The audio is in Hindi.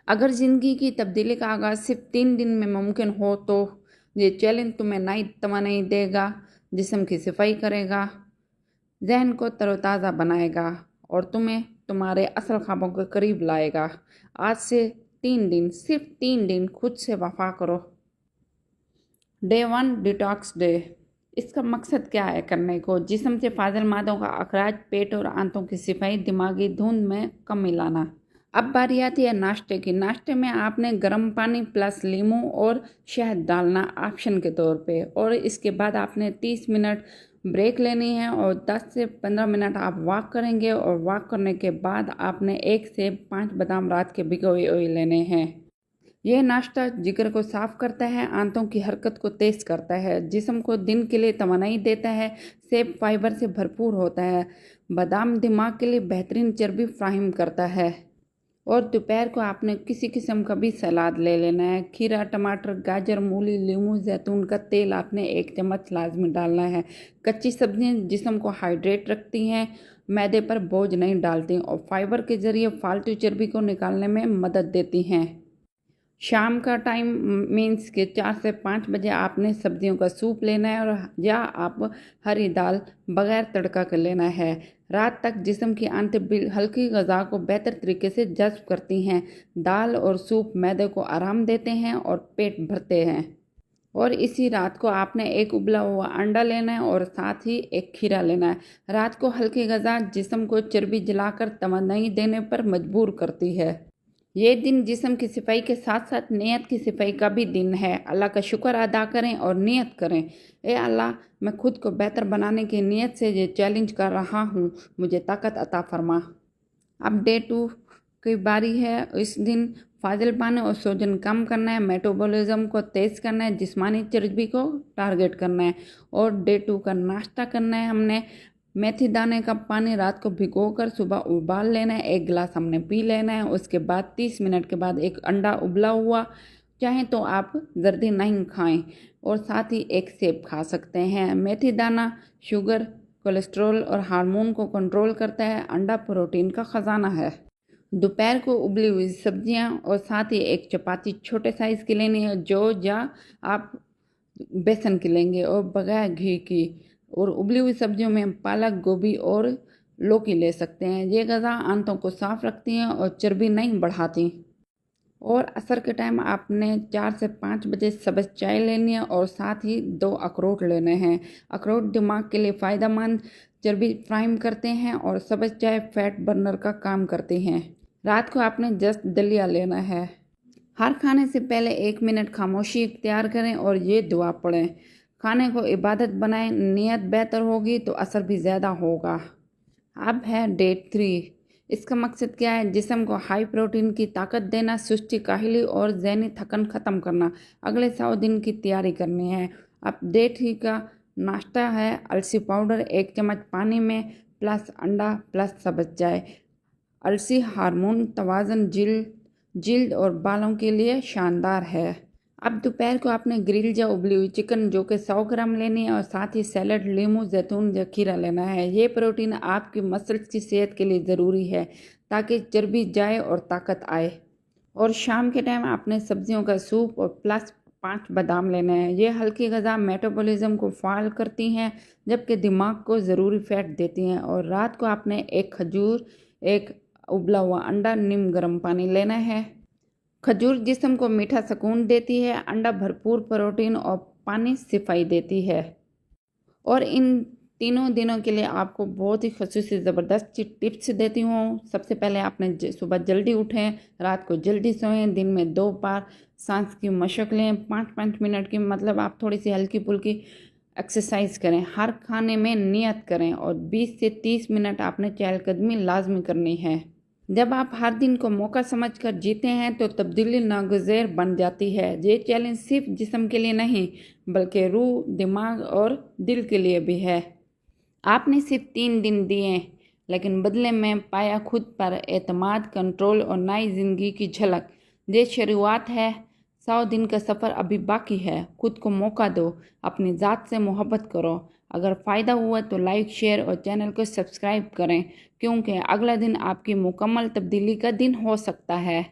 अगर ज़िंदगी की तब्दीली का आगाज़ सिर्फ 3 दिन में मुमकिन हो तो ये चैलेंज तुम्हें नई तवानाई देगा, जिस्म की सफाई करेगा, जहन को तरोताज़ा बनाएगा और तुम्हें तुम्हारे असल ख्वाबों के करीब लाएगा। आज से 3 दिन, सिर्फ 3 दिन खुद से वफा करो। Day 1 detox day. इसका मकसद क्या है करने को? जिस्म से फाजिल मादों का अखराज, पेट और आंतों की सफाई, दिमागी धुंध में कमी लाना। अब बारी आती है नाश्ते की। नाश्ते में आपने गर्म पानी प्लस लीमू और शहद डालना ऑप्शन के तौर पे, और इसके बाद आपने 30 मिनट ब्रेक लेनी है और 10 से 15 मिनट आप वॉक करेंगे, और वॉक करने के बाद आपने 1 से 5 बादाम रात के भिगोए हुए लेने हैं। यह नाश्ता जिगर को साफ करता है, आंतों की हरकत को तेज करता है, जिस्म को दिन के लिए तवानाई देता है, सेब फाइबर से भरपूर होता है। बादाम दिमाग के लिए बेहतरीन चर्बी फ्राहम करता है। और दोपहर को आपने किसी किस्म का भी सलाद ले लेना है। खीरा, टमाटर, गाजर, मूली, लीमू, जैतून का तेल आपने 1 चम्मच लाजमी डालना है। कच्ची सब्जियां जिस्म को हाइड्रेट रखती हैं, मैदे पर बोझ नहीं डालती और फाइबर के जरिए फालतू चर्बी को निकालने में मदद देती हैं। शाम का टाइम मीन्स कि 4 से 5 बजे आपने सब्जियों का सूप लेना है, और या आप हरी दाल बगैर तड़का कर लेना है। रात तक जिस्म की आंतें हल्की ग़िज़ा को बेहतर तरीके से जज़्ब करती हैं। दाल और सूप मैदे को आराम देते हैं और पेट भरते हैं। और इसी रात को आपने 1 उबला हुआ अंडा लेना है और साथ ही 1 खीरा लेना है। रात को हल्की ग़िज़ा जिस्म को चर्बी जलाकर तवानाई देने पर मजबूर करती है। ये दिन जिस्म की सफाई के साथ साथ नीयत की सफाई का भी दिन है। अल्लाह का शुक्र अदा करें और नियत करें, ए अल्लाह, मैं खुद को बेहतर बनाने की नीयत से ये चैलेंज कर रहा हूँ, मुझे ताकत अता फरमा। अब डे 2 की बारी है। इस दिन फाजिल पानी और सोजन कम करना है, मेटाबॉलिज्म को तेज़ करना है, जिस्मानी चर्बी को टारगेट करना है। और डे 2 का नाश्ता करना है हमने। मेथी दाने का पानी रात को भिगोकर सुबह उबाल लेना है, 1 गिलास हमने पी लेना है। उसके बाद 30 मिनट के बाद 1 अंडा उबला हुआ, चाहें तो आप जर्दी नहीं खाएं, और साथ ही 1 सेब खा सकते हैं। मेथी दाना शुगर, कोलेस्ट्रॉल और हार्मोन को कंट्रोल करता है। अंडा प्रोटीन का ख़जाना है। दोपहर को उबली हुई सब्जियां और साथ ही 1 चपाती छोटे साइज़ की लेनी है, जो या आप बेसन की लेंगे और बगैर घी की। और उबली हुई सब्जियों में पालक, गोभी और लौकी ले सकते हैं। ये ग़िज़ा आंतों को साफ रखती हैं और चर्बी नहीं बढ़ाती। और असर के टाइम आपने 4 से 5 बजे सब्ज़ चाय लेनी है और साथ ही 2 अखरोट लेने हैं। अखरोट दिमाग के लिए फ़ायदेमंद चर्बी फ्राहम करते हैं और सब्ज़ चाय फैट बर्नर का काम करती हैं। रात को आपने जस्ट दलिया लेना है। हर खाने से पहले 1 मिनट खामोशी इख्तियार करें और ये दुआ पढ़ें। खाने को इबादत बनाएं, नियत बेहतर होगी तो असर भी ज़्यादा होगा। अब है डे 3। इसका मकसद क्या है? जिस्म को हाई प्रोटीन की ताकत देना, सुस्ती, काहली और ज़हनी थकन ख़त्म करना। अगले 100 दिन की तैयारी करनी है। अब डे 3 का नाश्ता है अलसी पाउडर 1 चम्मच पानी में प्लस अंडा प्लस सब्ज़ चाय। अलसी हार्मोन तवाज़न, जिल्द और बालों के लिए शानदार है। अब दोपहर को आपने ग्रिल या उबली हुई चिकन जो कि 100 ग्राम लेनी है, और साथ ही सैलड, लीमू, जैतून या खीरा लेना है। ये प्रोटीन आपकी मसल्स की सेहत के लिए ज़रूरी है ताकि चर्बी जाए और ताकत आए। और शाम के टाइम आपने सब्जियों का सूप और प्लस 5 बादाम लेने हैं। ये हल्की ग़िज़ा मेटाबॉलिज्म को फ़ाल करती हैं, जबकि दिमाग को ज़रूरी फ़ैट देती हैं। और रात को आपने 1 खजूर, 1 उबला हुआ अंडा, नीम गर्म पानी लेना है। खजूर जिस्म को मीठा सुकून देती है, अंडा भरपूर प्रोटीन और पानी सफाई देती है। और इन तीनों दिनों के लिए आपको बहुत ही ख़ुसूसी ज़बरदस्त टिप्स देती हूँ। सबसे पहले आपने सुबह जल्दी उठें, रात को जल्दी सोएं, दिन में 2 बार सांस की मशक लें 5-5 मिनट की, मतलब आप थोड़ी सी हल्की फुल्की एक्सरसाइज करें। हर खाने में नियत करें और 20 से 30 मिनट आपने चहलकदमी लाजमी करनी है। जब आप हर दिन को मौका समझकर जीते हैं तो तब्दीली नागुज़ेर बन जाती है। ये चैलेंज सिर्फ जिस्म के लिए नहीं बल्कि रूह, दिमाग और दिल के लिए भी है। आपने सिर्फ 3 दिन दिए, लेकिन बदले में पाया खुद पर एतमाद, कंट्रोल और नई ज़िंदगी की झलक। ये शुरुआत है, 100 दिन का सफ़र अभी बाकी है। खुद को मौका दो, अपनी ज़ात से मोहब्बत करो। अगर फ़ायदा हुआ तो लाइक, शेयर और चैनल को सब्सक्राइब करें, क्योंकि अगला दिन आपकी मुकम्मल तब्दीली का दिन हो सकता है।